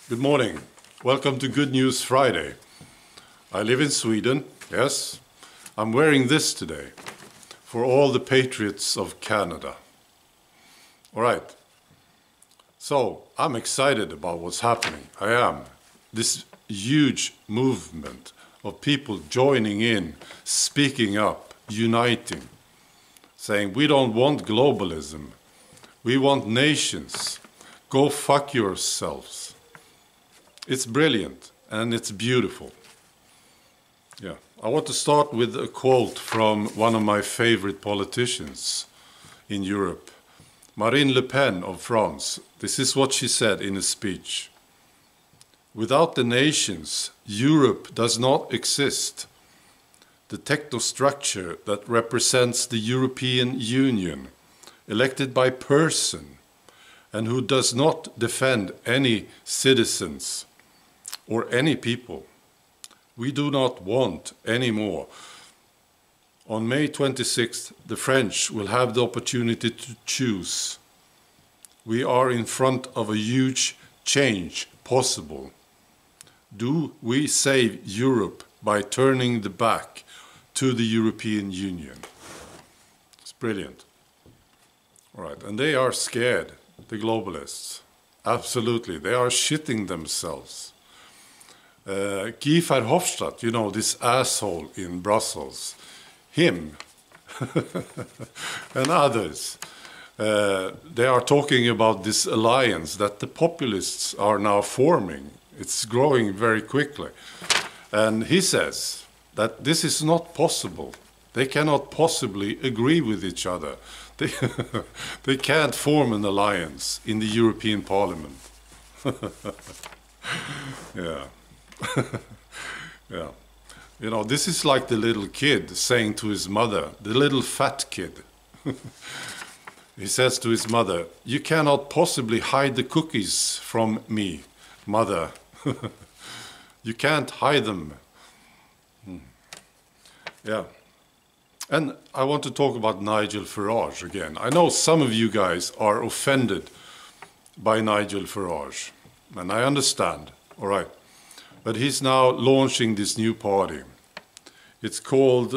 Good morning. Welcome to Good News Friday. I live in Sweden, yes. I'm wearing this today for all the patriots of Canada. All right. So, I'm excited about what's happening. I am. This huge movement of people joining in, speaking up, uniting, saying we don't want globalism. We want nations. Go fuck yourselves. It's brilliant and it's beautiful. Yeah, I want to start with a quote from one of my favorite politicians in Europe, Marine LePen of France. This is what she said in a speech. Without the nations, Europe does not exist. The technostructure that represents the European Union, elected by person, and who does not defend any citizens or any people, we do not want anymore. On May 26th, the French will have the opportunity to choose. We are in front of a huge change possible. Do we save Europe by turning the back to the European Union? It's brilliant. All right, and they are scared, the globalists. Absolutely, they are shitting themselves. Guy Verhofstadt, you know, this asshole in Brussels, him and others, they are talking about this alliance that the populists are now forming. It's growing very quickly. And he says that this is not possible. They cannot possibly agree with each other. They can't form an alliance in the European Parliament. Yeah. Yeah. You know, this is like the little kid saying to his mother, the little fat kid. He says to his mother, "You cannot possibly hide the cookies from me, mother. You can't hide them." Yeah. And I want to talk about Nigel Farage again. I know some of you guys are offended by Nigel Farage, and I understand, all right. But he's now launching this new party. It's called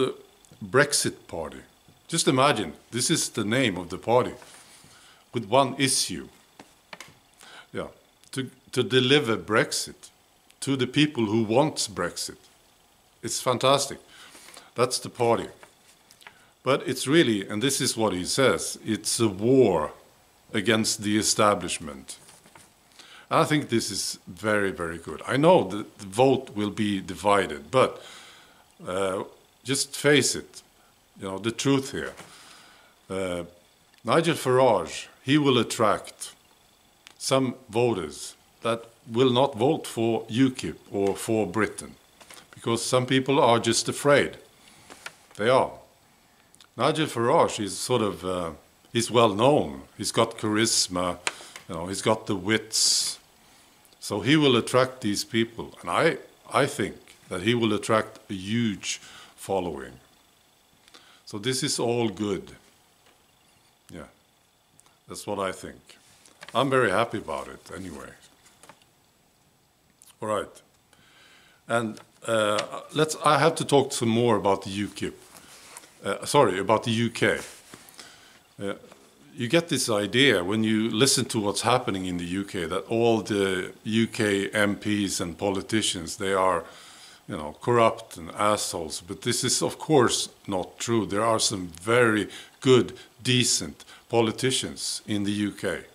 Brexit Party. Just imagine, this is the name of the party, with one issue. Yeah, to deliver Brexit to the people who want Brexit. It's fantastic. That's the party. But it's really, and this is what he says, it's a war against the establishment. I think this is very, very good. I know that the vote will be divided, but just face it, you know, the truth here. Nigel Farage, he will attract some voters that will not vote for UKIP or for Britain, because some people are just afraid. They are. Nigel Farage is sort of, he's well known. He's got charisma, you know, he's got the wits. So he will attract these people. And I think that he will attract a huge following. So this is all good. Yeah, that's what I think. I'm very happy about it anyway. All right. And I have to talk some more about the UKIP. About the UK. You get this idea when you listen to what's happening in the UK that all the UK MPs and politicians, they are, you know, corrupt and assholes. But this is, of course, not true. There are some very good, decent politicians in the UK.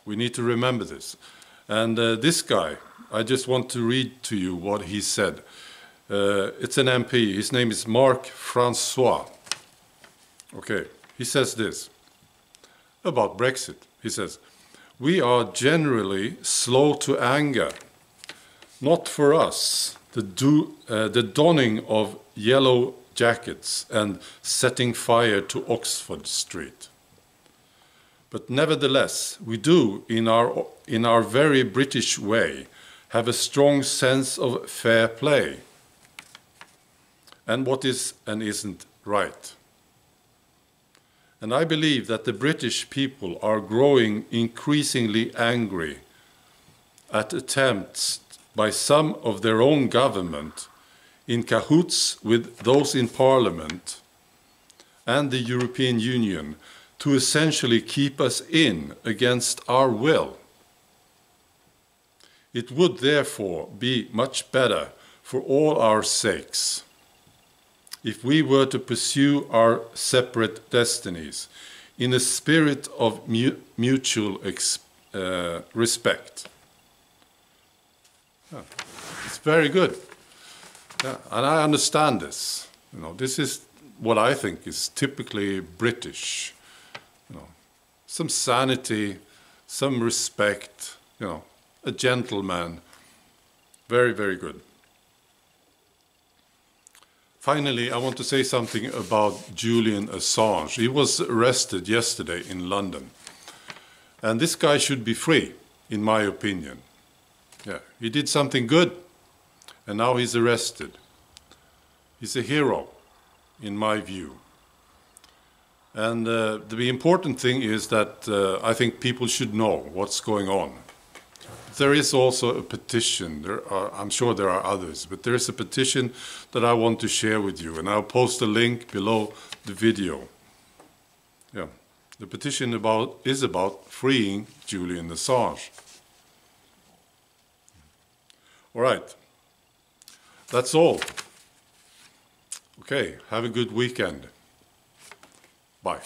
We need to remember this. And this guy, I just want to read to you what he said. It's an MP. His name is Francois. Okay. He says this about Brexit. He says, "We are generally slow to anger. Not for us, the donning of yellow jackets and setting fire to Oxford Street. But nevertheless, we do, in our very British way, have a strong sense of fair play and what is and isn't right. And I believe that the British people are growing increasingly angry at attempts by some of their own government in cahoots with those in Parliament and the European Union to essentially keep us in against our will. It would therefore be much better for all our sakes if we were to pursue our separate destinies in a spirit of mutual respect. Yeah, it's very good. Yeah, and I understand this. You know, this is what I think is typically British. You know, some sanity, some respect, you know, a gentleman. Very, very good. Finally, I want to say something about Julian Assange. He was arrested yesterday in London. And this guy should be free, in my opinion. Yeah, he did something good, and now he's arrested. He's a hero, in my view. And the important thing is that I think people should know what's going on. There is also a petition. I'm sure there are others, but there is a petition that I want to share with you, and I'll post a link below the video. Yeah, the petition is about freeing Julian Assange. All right, that's all. Okay, have a good weekend. Bye.